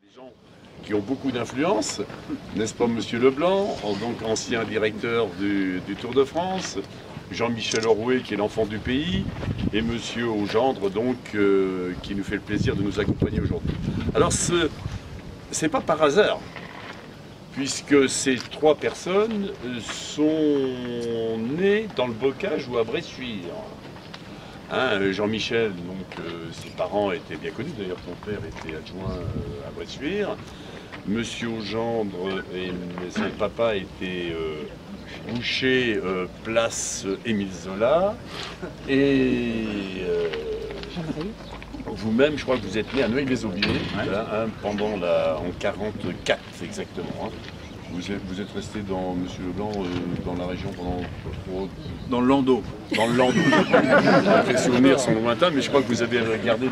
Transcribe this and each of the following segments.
Des gens qui ont beaucoup d'influence, n'est-ce pas, Monsieur Leblanc, donc ancien directeur du Tour de France, Jean-Michel Orouet, qui est l'enfant du pays, et Monsieur Augendre, donc, qui nous fait le plaisir de nous accompagner aujourd'hui. Alors, c'est pas par hasard, puisque ces trois personnes sont nées dans le bocage ou à Bressuire. Hein, Jean-Michel, donc ses parents étaient bien connus, d'ailleurs son père était adjoint à Bressuire. Monsieur Augendre et son papa étaient bouchers place Émile Zola. Et vous-même, je crois que vous êtes né à Noailles-les-Aubiers, hein, pendant en 44 exactement. Hein. Vous êtes resté dans, Monsieur Leblanc, dans la région pendant... Dans le Landau. Dans le Landau. Les souvenirs sont lointains, mais je crois que vous avez gardé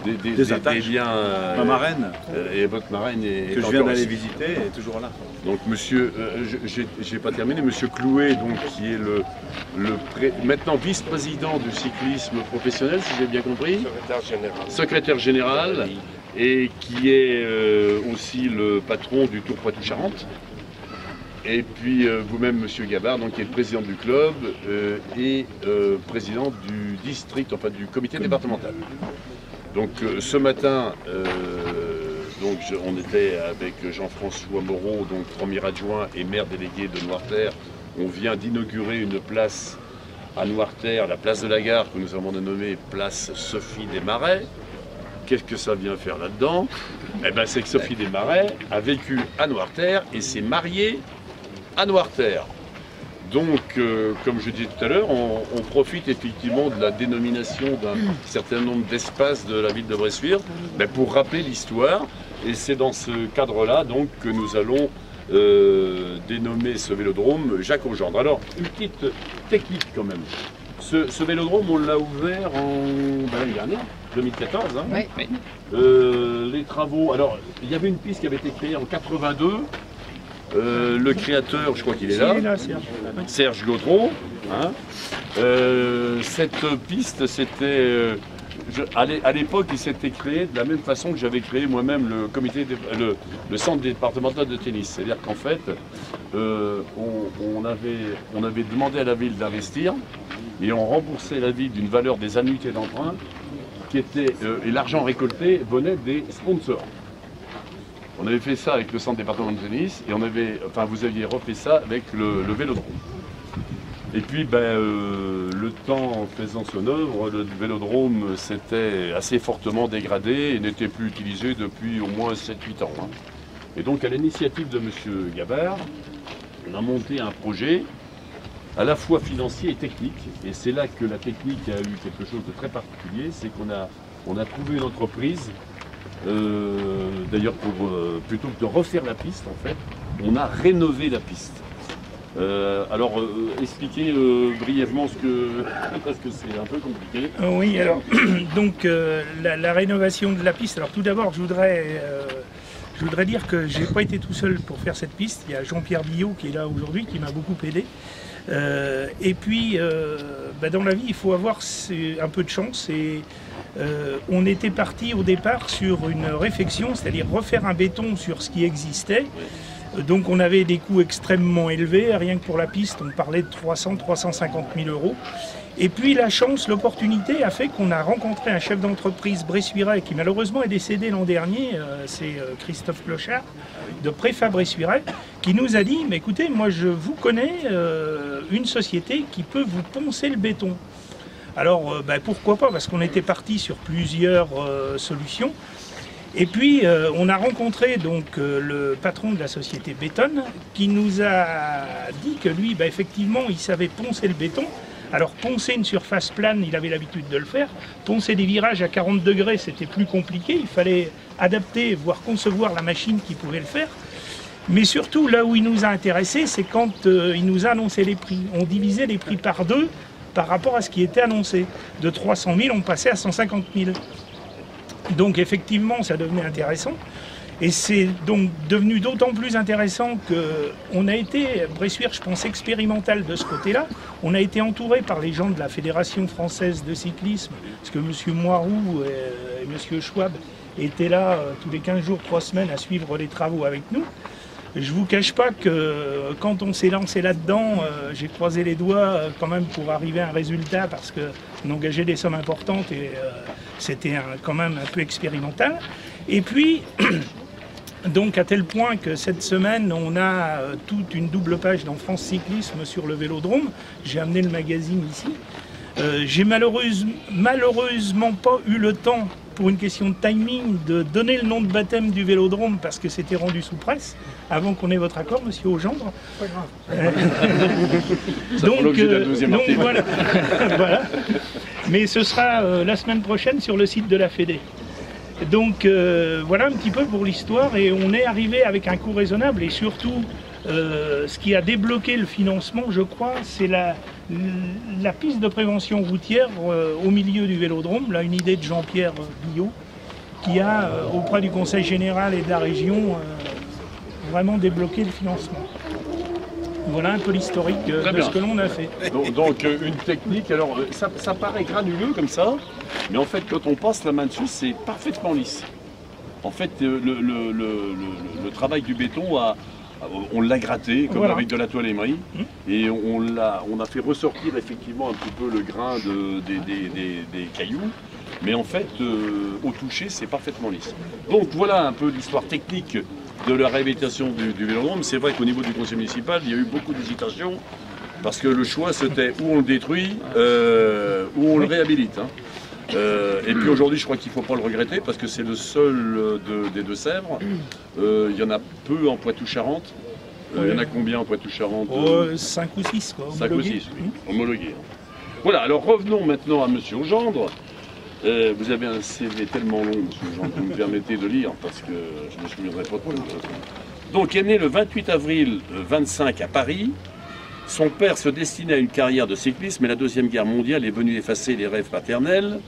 des liens... Ma marraine. Et votre marraine est... Que je viens d'aller visiter, est toujours là. Donc monsieur, j'ai pas terminé, Monsieur Clouet, donc, qui est maintenant vice-président du cyclisme professionnel, si j'ai bien compris. Secrétaire général. Secrétaire général. Et qui est aussi le patron du Tour Poitou-Charentes. Et puis vous-même, Monsieur Gabard, donc, qui est le président du club et président du district, enfin du comité départemental. Donc ce matin, on était avec Jean-François Moreau, donc premier adjoint et maire délégué de Noirterre. On vient d'inaugurer une place à Noirterre, la place de la Gare, que nous avons nommée place Sophie des Marais. Qu'est-ce que ça vient faire là-dedans? Eh ben, c'est que Sophie Desmarais a vécu à Noirterre et s'est mariée à Noirterre. Donc, comme je disais tout à l'heure, on profite effectivement de la dénomination d'un certain nombre d'espaces de la ville de Bressuire pour rappeler l'histoire. Et c'est dans ce cadre-là donc que nous allons dénommer ce vélodrome Jacques Augendre. Alors, une petite technique quand même. Ce vélodrome, on l'a ouvert l'année dernière, 2014. Hein. Oui. Les travaux, alors il y avait une piste qui avait été créée en 82. Le créateur, je crois qu'il est là, Serge Gautreau. Hein. Cette piste, c'était, à l'époque, il s'était créé de la même façon que j'avais créé moi-même le centre départemental de tennis. C'est-à-dire qu'en fait, on avait demandé à la ville d'investir. Et on remboursait la ville d'une valeur des annuités d'emprunt qui était, et l'argent récolté venait des sponsors. On avait fait ça avec le centre départemental de tennis et vous aviez refait ça avec le vélodrome. Et puis le temps faisant son œuvre, le vélodrome s'était assez fortement dégradé et n'était plus utilisé depuis au moins 7-8 ans. Hein. Et donc à l'initiative de M. Gabard, on a monté un projet à la fois financier et technique, et c'est là que la technique a eu quelque chose de très particulier, c'est qu'on a trouvé une entreprise, d'ailleurs plutôt que de refaire la piste en fait, on a rénové la piste. Alors expliquez brièvement parce que c'est un peu compliqué. Oui, alors donc la rénovation de la piste, alors tout d'abord je voudrais dire que je n'ai pas été tout seul pour faire cette piste, il y a Jean-Pierre Billot qui est là aujourd'hui, qui m'a beaucoup aidé. Et puis, dans la vie, il faut avoir un peu de chance. Et on était parti au départ sur une réflexion, c'est-à-dire refaire un béton sur ce qui existait. Donc on avait des coûts extrêmement élevés, rien que pour la piste, on parlait de 300-350 000 euros. Et puis la chance, l'opportunité a fait qu'on a rencontré un chef d'entreprise bressuirais qui malheureusement est décédé l'an dernier, c'est Christophe Clochard, de Préfa Bressuirais, qui nous a dit, mais écoutez, moi je vous connais une société qui peut vous poncer le béton. Alors pourquoi pas, parce qu'on était parti sur plusieurs solutions. Et puis on a rencontré donc le patron de la société Béton qui nous a dit que lui, effectivement, il savait poncer le béton. Alors poncer une surface plane, il avait l'habitude de le faire. Poncer des virages à 40 degrés, c'était plus compliqué. Il fallait adapter, voire concevoir la machine qui pouvait le faire. Mais surtout, là où il nous a intéressés, c'est quand il nous a annoncé les prix. On divisait les prix par deux par rapport à ce qui était annoncé. De 300 000, on passait à 150 000. Donc effectivement, ça devenait intéressant. Et c'est donc devenu d'autant plus intéressant qu'on a été, Bressuire, je pense, expérimental de ce côté-là. On a été entouré par les gens de la Fédération française de cyclisme, parce que M. Moiroux et M. Schwab étaient là tous les 15 jours, 3 semaines à suivre les travaux avec nous. Je vous cache pas que quand on s'est lancé là-dedans, j'ai croisé les doigts quand même pour arriver à un résultat parce qu'on engageait des sommes importantes et c'était quand même un peu expérimental. Et puis, donc à tel point que cette semaine, on a toute une double page dans France Cyclisme sur le Vélodrome. J'ai amené le magazine ici. J'ai malheureusement pas eu le temps, pour une question de timing, de donner le nom de baptême du Vélodrome parce que c'était rendu sous presse avant qu'on ait votre accord, monsieur Augendre. Pas grave. Donc voilà. Voilà. Mais ce sera la semaine prochaine sur le site de la Fédé. Donc voilà un petit peu pour l'histoire et on est arrivé avec un coût raisonnable et surtout ce qui a débloqué le financement, je crois, c'est la piste de prévention routière au milieu du Vélodrome, là une idée de Jean-Pierre Billot qui a auprès du Conseil général et de la région vraiment débloqué le financement. Voilà un peu l'historique de ce que l'on a fait. Donc une technique, alors ça paraît granuleux comme ça, mais en fait quand on passe la main dessus, c'est parfaitement lisse. En fait le travail du béton, on l'a gratté comme avec de la toile émerie et on a fait ressortir effectivement un petit peu le grain des cailloux, mais en fait au toucher c'est parfaitement lisse. Donc voilà un peu l'histoire technique de la réhabilitation du Vélodrome. C'est vrai qu'au niveau du conseil municipal, il y a eu beaucoup d'hésitations parce que le choix c'était où on le détruit, où on le réhabilite. Et puis aujourd'hui, je crois qu'il ne faut pas le regretter parce que c'est le seul des Deux-Sèvres. Il y en a peu en Poitou-Charentes. Il y en a combien en Poitou-Charentes 5 ou 6 quoi. 5 ou 6, oui, homologués. Voilà, alors revenons maintenant à M. Augendre. Vous avez un CV tellement long, M. Augendre, vous me permettez de lire parce que je ne me souviendrai pas trop. Donc, il est né le 28 avril 25 à Paris. Son père se destinait à une carrière de cycliste, mais la Deuxième Guerre mondiale est venue effacer les rêves paternels.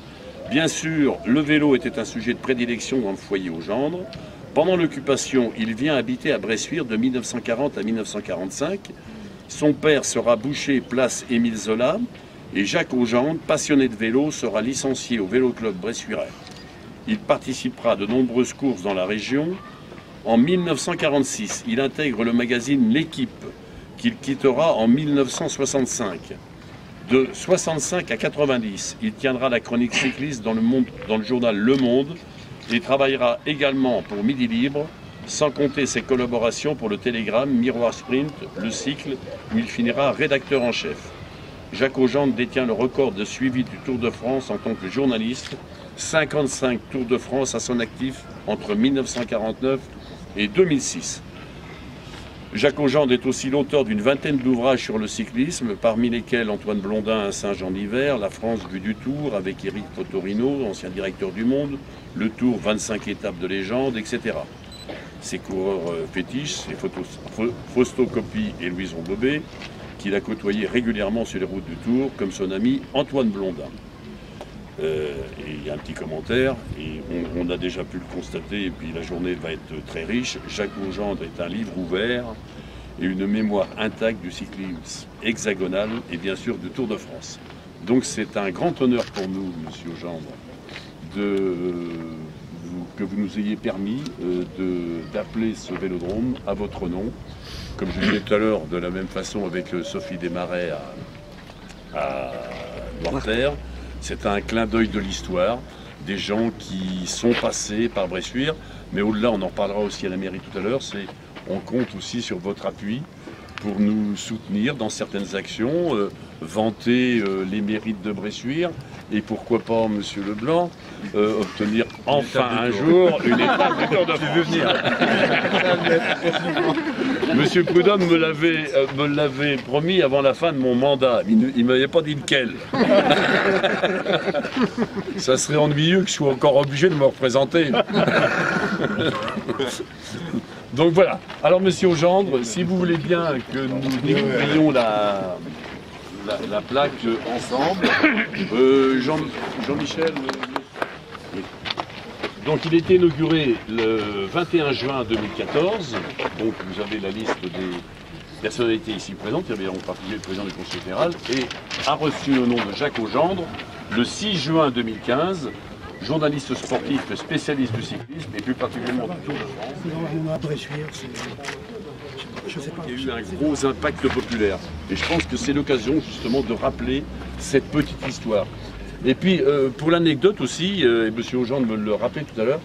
Bien sûr, le vélo était un sujet de prédilection dans le foyer Augendre. Pendant l'occupation, il vient habiter à Bressuire de 1940 à 1945. Son père sera boucher place Émile Zola et Jacques Augendre, passionné de vélo, sera licencié au Vélo Club Bressuirais. Il participera à de nombreuses courses dans la région. En 1946, il intègre le magazine L'Équipe, qu'il quittera en 1965. De 65 à 90, il tiendra la chronique cycliste dans le journal Le Monde et travaillera également pour Midi Libre, sans compter ses collaborations pour le Télégramme, Miroir Sprint, Le Cycle, où il finira rédacteur en chef. Jacques Augendre détient le record de suivi du Tour de France en tant que journaliste, 55 Tours de France à son actif entre 1949 et 2006. Jacques Augendre est aussi l'auteur d'une vingtaine d'ouvrages sur le cyclisme, parmi lesquels Antoine Blondin à Saint-Jean d'hiver, La France vue du Tour avec Éric Fotorino, ancien directeur du Monde, le Tour 25 étapes de légende, etc. Ses coureurs fétiches, ses Fausto Coppi et Louison Bobet, qu'il a côtoyé régulièrement sur les routes du Tour, comme son ami Antoine Blondin. Et il y a un petit commentaire, et on a déjà pu le constater, et puis la journée va être très riche. Jacques Augendre est un livre ouvert et une mémoire intacte du cyclisme hexagonal et bien sûr du Tour de France. Donc c'est un grand honneur pour nous, Monsieur Augendre, que vous nous ayez permis d'appeler ce vélodrome à votre nom. Comme je disais tout à l'heure, de la même façon avec Sophie Desmarais à Noirterre. C'est un clin d'œil de l'histoire, des gens qui sont passés par Bressuire, mais au-delà, on en parlera aussi à la mairie tout à l'heure, on compte aussi sur votre appui pour nous soutenir dans certaines actions, vanter les mérites de Bressuire, et pourquoi pas, Monsieur Leblanc, obtenir enfin un jour une étape du Tour de France. Monsieur Prudhomme me l'avait promis avant la fin de mon mandat. Il ne m'avait pas dit lequel. Ça serait ennuyeux que je sois encore obligé de me représenter. Donc voilà. Alors Monsieur Augendre, si vous voulez bien que nous découvrions la plaque ensemble. Jean-Michel. Oui. Donc il a été inauguré le 21 juin 2014. Donc vous avez la liste des personnalités ici présentes. Il y avait en particulier le président du Conseil fédéral et a reçu le nom de Jacques Augendre le 6 juin 2015. Journaliste sportif, spécialiste du cyclisme et plus particulièrement du Tour de France. Il y a eu un gros impact populaire. Et je pense que c'est l'occasion justement de rappeler cette petite histoire. Et puis pour l'anecdote aussi, et M. Augendre me le rappelait tout à l'heure,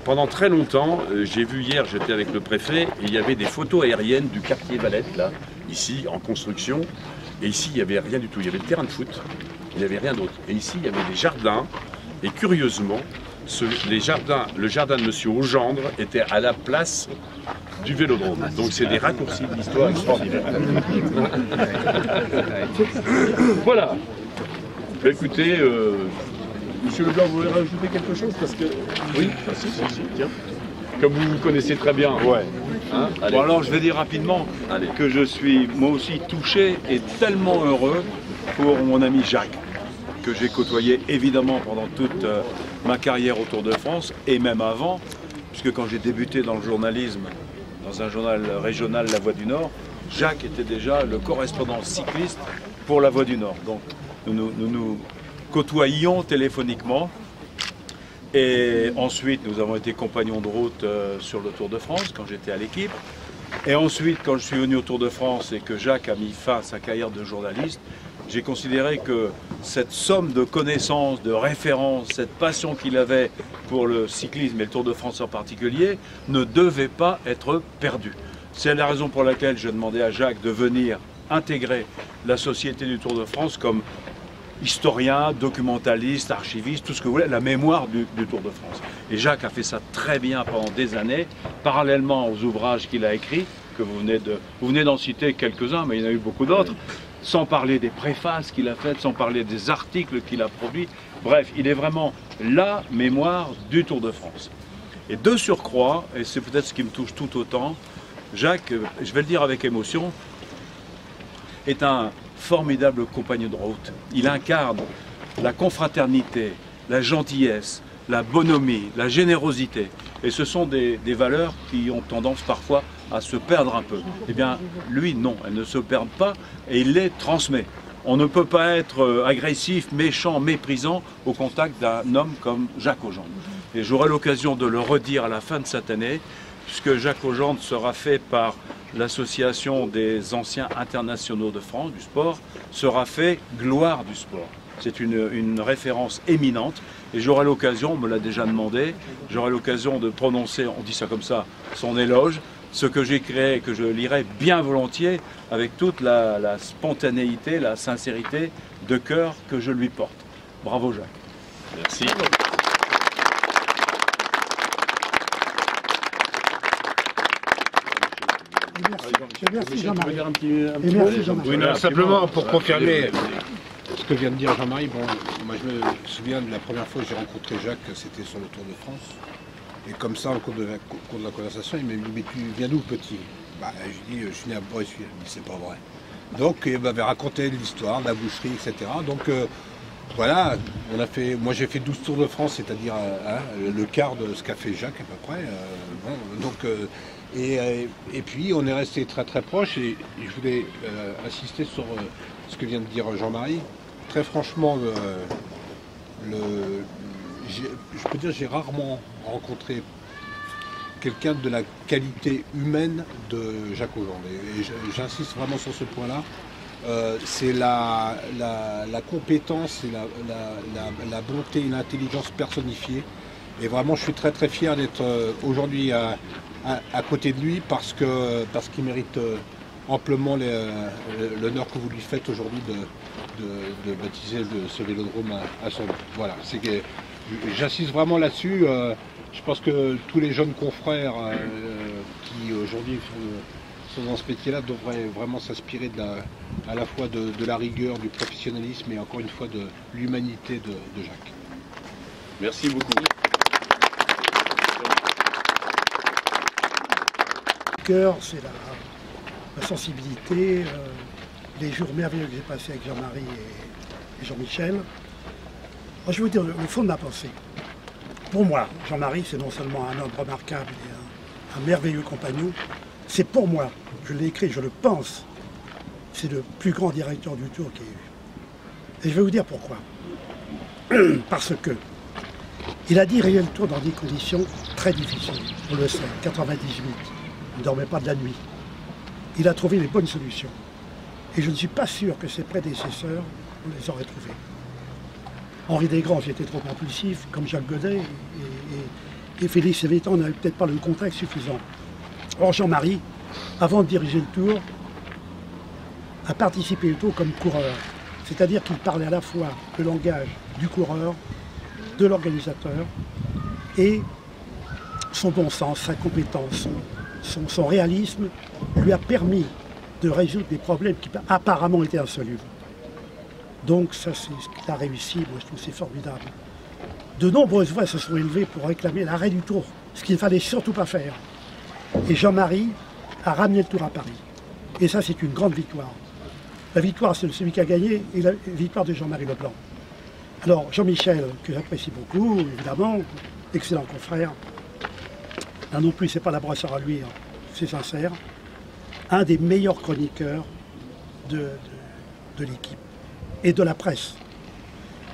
pendant très longtemps, j'ai vu hier, j'étais avec le préfet, et il y avait des photos aériennes du quartier Valette, là, ici, en construction. Et ici, il n'y avait rien du tout. Il y avait le terrain de foot, il n'y avait rien d'autre. Et ici, il y avait des jardins. Et curieusement, le jardin de M. Augendre était à la place du Vélodrome. Donc c'est des raccourcis de l'histoire extraordinaire. Voilà. Écoutez, Monsieur Leblanc, vous voulez rajouter quelque chose? Parce que... Oui, si, tiens. Comme vous connaissez très bien. Ouais. Hein, bon alors je vais dire rapidement que je suis moi aussi touché et tellement heureux pour mon ami Jacques, que j'ai côtoyé évidemment pendant toute ma carrière au Tour de France et même avant, puisque quand j'ai débuté dans le journalisme, dans un journal régional La Voix du Nord, Jacques était déjà le correspondant cycliste pour La Voix du Nord. Donc nous côtoyions téléphoniquement et ensuite nous avons été compagnons de route sur le Tour de France quand j'étais à l'équipe. Et ensuite quand je suis venu au Tour de France et que Jacques a mis fin à sa carrière de journaliste, j'ai considéré que cette somme de connaissances, de références, cette passion qu'il avait pour le cyclisme et le Tour de France en particulier, ne devait pas être perdue. C'est la raison pour laquelle je demandais à Jacques de venir intégrer la Société du Tour de France comme historien, documentaliste, archiviste, tout ce que vous voulez, la mémoire du Tour de France. Et Jacques a fait ça très bien pendant des années, parallèlement aux ouvrages qu'il a écrits, que vous venez d'en citer quelques-uns, mais il y en a eu beaucoup d'autres. Sans parler des préfaces qu'il a faites, sans parler des articles qu'il a produits. Bref, il est vraiment la mémoire du Tour de France. Et de surcroît, et c'est peut-être ce qui me touche tout autant, Jacques, je vais le dire avec émotion, est un formidable compagnon de route. Il incarne la confraternité, la gentillesse, la bonhomie, la générosité. Et ce sont des valeurs qui ont tendance parfois à se perdre un peu. Eh bien, lui, non, elles ne se perdent pas et il les transmet. On ne peut pas être agressif, méchant, méprisant au contact d'un homme comme Jacques Augendre. Et j'aurai l'occasion de le redire à la fin de cette année, puisque Jacques Augendre sera fait par l'Association des anciens internationaux de France du sport, sera fait Gloire du sport. C'est une référence éminente et j'aurai l'occasion, on me l'a déjà demandé, j'aurai l'occasion de prononcer, on dit ça comme ça, son éloge, ce que j'ai créé et que je lirai bien volontiers avec toute la spontanéité, la sincérité de cœur que je lui porte. Bravo Jacques. Merci. Merci Jean-Marie. Oui, non, simplement pour confirmer ce que vient de dire Jean-Marie, bon, moi je me souviens de la première fois que j'ai rencontré Jacques, c'était sur le Tour de France. Et comme ça, au cours de la conversation, il m'a dit « Mais tu viens d'où, petit ?» Bah, je dis « Je suis né à Bressuire ». Il dit « C'est pas vrai ». Donc, il m'avait raconté l'histoire de la boucherie, etc. Donc, voilà, moi j'ai fait 12 Tours de France, c'est-à-dire le quart de ce qu'a fait Jacques à peu près. Et puis, on est resté très très proches et je voulais insister sur ce que vient de dire Jean-Marie. Très franchement, je peux dire que j'ai rarement rencontré quelqu'un de la qualité humaine de Jacques Augendre. Et j'insiste vraiment sur ce point-là. C'est la compétence et la bonté et l'intelligence personnifiée. Et vraiment, je suis très très fier d'être aujourd'hui à côté de lui parce qu'il mérite amplement l'honneur que vous lui faites aujourd'hui de baptiser ce vélodrome à son nom. Voilà, j'insiste vraiment là-dessus. Je pense que tous les jeunes confrères qui aujourd'hui sont dans ce métier-là devraient vraiment s'inspirer à la fois de la rigueur, du professionnalisme et encore une fois de l'humanité de Jacques. Merci beaucoup. Le cœur, c'est la sensibilité, les jours merveilleux que j'ai passés avec Jean-Marie et Jean-Michel. Je vais vous dire le fond de ma pensée. pour moi, Jean-Marie, c'est non seulement un homme remarquable et un merveilleux compagnon, c'est pour moi, je l'ai écrit, je le pense, c'est le plus grand directeur du Tour qu'il y ait eu. Et je vais vous dire pourquoi. Parce que il a dirigé le Tour dans des conditions très difficiles, on le sait, 98, il ne dormait pas de la nuit. Il a trouvé les bonnes solutions. Et je ne suis pas sûr que ses prédécesseurs les auraient trouvées. Henri Desgrands était trop impulsif, comme Jacques Godet, et Félix Sévétan n'avait peut-être pas le contexte suffisant. Or Jean-Marie, avant de diriger le Tour, a participé au Tour comme coureur. C'est-à-dire qu'il parlait à la fois le langage du coureur, de l'organisateur, et son bon sens, sa compétence, son réalisme lui a permis de résoudre des problèmes qui apparemment étaient insolubles. Donc ça, c'est ce qu'il a réussi, moi je trouve que c'est formidable. De nombreuses voix se sont élevées pour réclamer l'arrêt du Tour, ce qu'il ne fallait surtout pas faire. Et Jean-Marie a ramené le Tour à Paris. Et ça, c'est une grande victoire. La victoire, c'est celui qui a gagné, et la victoire de Jean-Marie Leblanc. Alors, Jean-Michel, que j'apprécie beaucoup, évidemment, excellent confrère. Là non plus, c'est pas la brossard à lui, hein, c'est sincère. Un des meilleurs chroniqueurs de l'équipe et de la presse.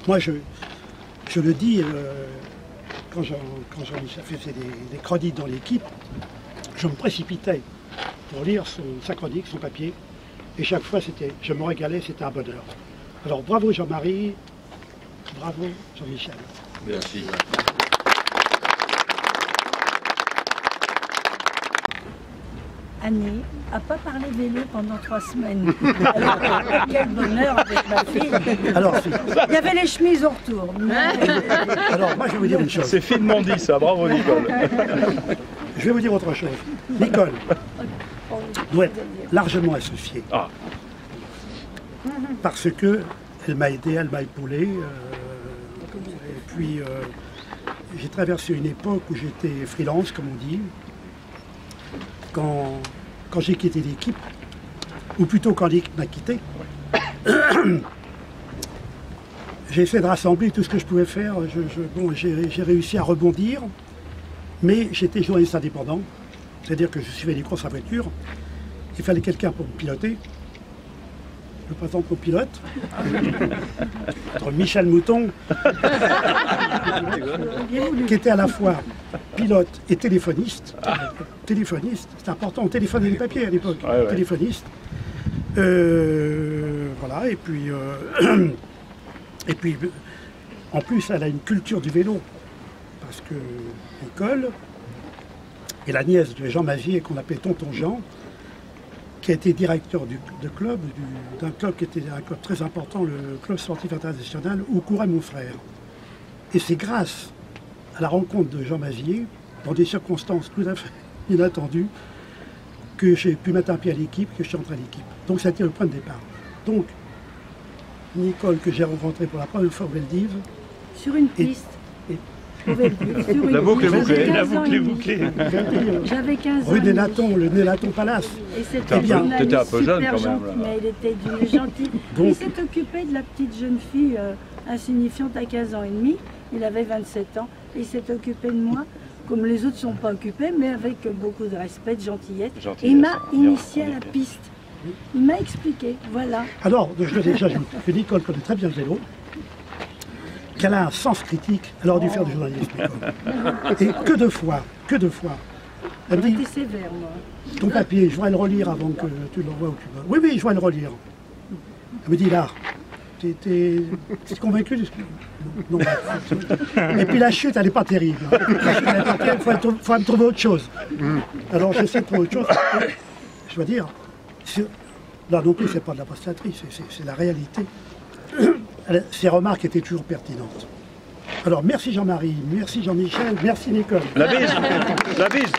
Moi, je le dis, quand Jean-Michel faisait des chroniques dans l'équipe, je me précipitais pour lire sa chronique, son papier, et chaque fois, je me régalais, c'était un bonheur. Alors, bravo Jean-Marie, bravo Jean-Michel. Merci. Annie n'a pas parlé vélo pendant 3 semaines. Alors, quel bonheur avec ma fille. Alors, il y avait les chemises au retour. Alors, moi, je vais vous dire une chose. C'est finement dit ça, bravo Nicole. Je vais vous dire autre chose. Nicole doit être largement associée. Ah. Parce que elle m'a aidé, elle m'a épaulé. Et puis, j'ai traversé une époque où j'étais freelance, comme on dit. Quand j'ai quitté l'équipe, ou plutôt quand l'équipe m'a quitté, j'ai essayé de rassembler tout ce que je pouvais faire. J'ai réussi à rebondir, mais j'étais journaliste indépendant, c'est-à-dire que je suivais les courses à voiture. Il fallait quelqu'un pour me piloter. Je présente mon pilote, Michel Mouton, qui était à la fois pilote et téléphoniste. Téléphoniste, c'est important, on téléphonait les papiers à l'époque, ouais. Téléphoniste. Voilà, et puis, en plus, elle a une culture du vélo, parce que Nicole est la nièce de Jean Mavier, qu'on appelait Tonton Jean, qui a été directeur d'un club qui était un club très important, le Club Sportif International, où courait mon frère. Et c'est grâce à la rencontre de Jean Mavier, dans des circonstances tout à fait inattendues, que j'ai pu mettre un pied à l'équipe, que je suis entré à l'équipe. Donc ça a été le point de départ. Donc, Nicole, que j'ai rencontrée pour la première fois au Veldiv. Sur une piste. La boucle est bouclée. La boucle est bouclée. J'avais 15 ans. Rue des Latons, le Nélaton Palace. Et c'était T'étais un peu jeune quand même. Gentil, mais elle était d'une gentille. Il s'est occupé de la petite jeune fille insignifiante à 15 ans et demi. Il avait 27 ans. Il s'est occupé de moi, comme les autres ne sont pas occupés, mais avec beaucoup de respect, de gentillesse. Et il m'a initié à la piste. Il m'a expliqué, voilà. Alors, j'ajoute que Nicole connaît très bien le vélo, qu'elle a un sens critique, elle aurait dû faire du journalisme. Et que de fois, elle me dit, sévère, moi. Ton papier, je voudrais le relire avant que tu l'envoies au Cuba. Oui, je voudrais le relire. Elle me dit, là, t'es convaincu? Non. Et puis la chute, elle n'est pas terrible. Il faut me trouver autre chose. Alors j'essaie de trouver autre chose. Je dois dire, là non plus, c'est pas de la pastaterie, c'est la réalité. Ces remarques étaient toujours pertinentes. Alors merci Jean-Marie, merci Jean-Michel, merci Nicole. La bise.